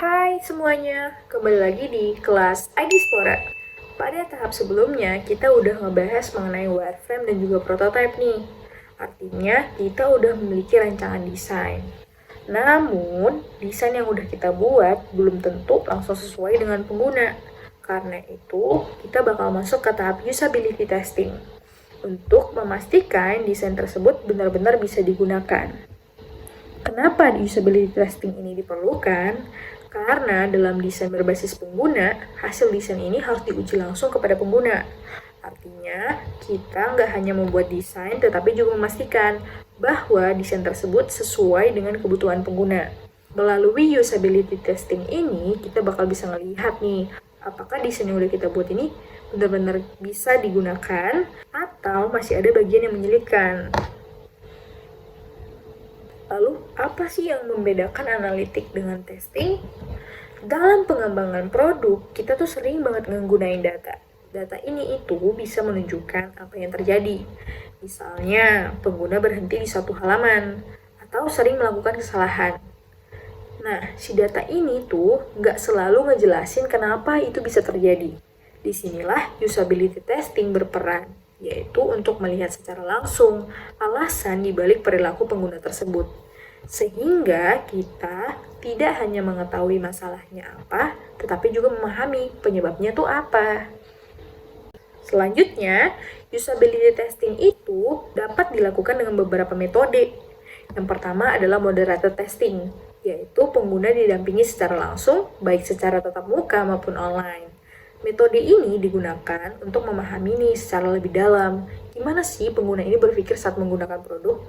Hai semuanya, kembali lagi di kelas ID Spora. Pada tahap sebelumnya, kita udah ngebahas mengenai wireframe dan juga prototype nih. Artinya, kita udah memiliki rancangan desain. Namun, desain yang udah kita buat belum tentu langsung sesuai dengan pengguna. Karena itu, kita bakal masuk ke tahap usability testing untuk memastikan desain tersebut benar-benar bisa digunakan. Kenapa usability testing ini diperlukan? Karena dalam desain berbasis pengguna, hasil desain ini harus diuji langsung kepada pengguna. Artinya, kita nggak hanya membuat desain, tetapi juga memastikan bahwa desain tersebut sesuai dengan kebutuhan pengguna. Melalui usability testing ini, kita bakal bisa melihat nih, apakah desain yang udah kita buat ini benar-benar bisa digunakan, atau masih ada bagian yang menyulitkan. Lalu, apa sih yang membedakan analitik dengan testing? Dalam pengembangan produk, kita tuh sering banget menggunakan data. Data ini itu bisa menunjukkan apa yang terjadi. Misalnya, pengguna berhenti di satu halaman, atau sering melakukan kesalahan. Nah, si data ini tuh nggak selalu ngejelasin kenapa itu bisa terjadi. Disinilah usability testing berperan, yaitu untuk melihat secara langsung alasan dibalik perilaku pengguna tersebut. Sehingga kita tidak hanya mengetahui masalahnya apa, tetapi juga memahami penyebabnya itu apa. Selanjutnya, usability testing itu dapat dilakukan dengan beberapa metode. Yang pertama adalah moderated testing, yaitu pengguna didampingi secara langsung, baik secara tatap muka maupun online. Metode ini digunakan untuk memahami nih secara lebih dalam, gimana sih pengguna ini berpikir saat menggunakan produk.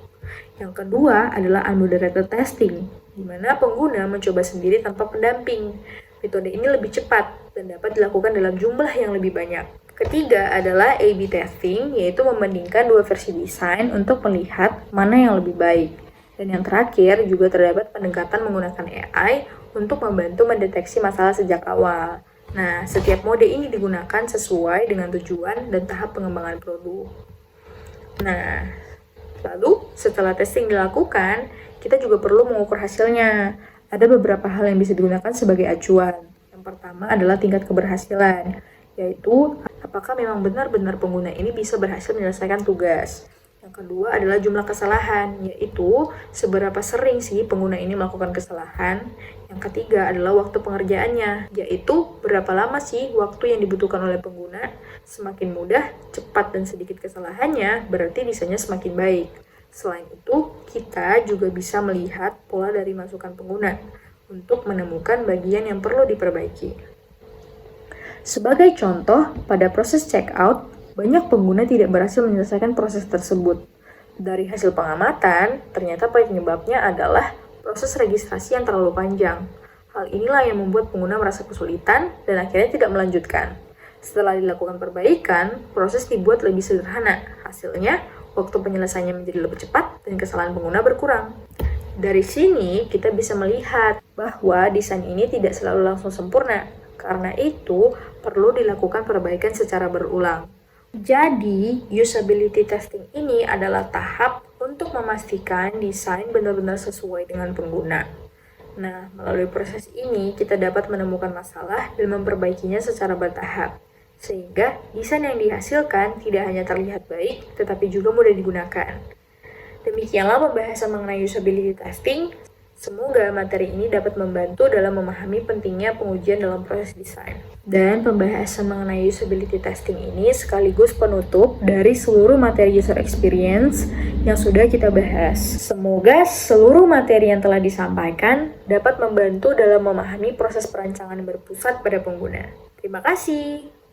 Yang kedua adalah unmoderated testing, di mana pengguna mencoba sendiri tanpa pendamping. Metode ini lebih cepat dan dapat dilakukan dalam jumlah yang lebih banyak. Ketiga adalah A/B testing, yaitu membandingkan dua versi desain untuk melihat mana yang lebih baik. Dan yang terakhir juga terdapat pendekatan menggunakan AI untuk membantu mendeteksi masalah sejak awal. Nah, setiap mode ini digunakan sesuai dengan tujuan dan tahap pengembangan produk. Nah, lalu setelah testing dilakukan, kita juga perlu mengukur hasilnya. Ada beberapa hal yang bisa digunakan sebagai acuan. Yang pertama adalah tingkat keberhasilan, yaitu apakah memang benar-benar pengguna ini bisa berhasil menyelesaikan tugas. Yang kedua adalah jumlah kesalahan, yaitu seberapa sering sih pengguna ini melakukan kesalahan. Yang ketiga adalah waktu pengerjaannya, yaitu berapa lama sih waktu yang dibutuhkan oleh pengguna. Semakin mudah, cepat, dan sedikit kesalahannya, berarti desainnya semakin baik. Selain itu, kita juga bisa melihat pola dari masukan pengguna untuk menemukan bagian yang perlu diperbaiki. Sebagai contoh, pada proses checkout, banyak pengguna tidak berhasil menyelesaikan proses tersebut. Dari hasil pengamatan, ternyata penyebabnya adalah proses registrasi yang terlalu panjang. Hal inilah yang membuat pengguna merasa kesulitan dan akhirnya tidak melanjutkan. Setelah dilakukan perbaikan, proses dibuat lebih sederhana. Hasilnya, waktu penyelesaiannya menjadi lebih cepat dan kesalahan pengguna berkurang. Dari sini, kita bisa melihat bahwa desain ini tidak selalu langsung sempurna. Karena itu, perlu dilakukan perbaikan secara berulang. Jadi, usability testing ini adalah tahap untuk memastikan desain benar-benar sesuai dengan pengguna. Nah, melalui proses ini, kita dapat menemukan masalah dan memperbaikinya secara bertahap. Sehingga, desain yang dihasilkan tidak hanya terlihat baik, tetapi juga mudah digunakan. Demikianlah pembahasan mengenai usability testing. Semoga materi ini dapat membantu dalam memahami pentingnya pengujian dalam proses desain. Dan pembahasan mengenai usability testing ini sekaligus penutup dari seluruh materi user experience yang sudah kita bahas. Semoga seluruh materi yang telah disampaikan dapat membantu dalam memahami proses perancangan berpusat pada pengguna. Terima kasih.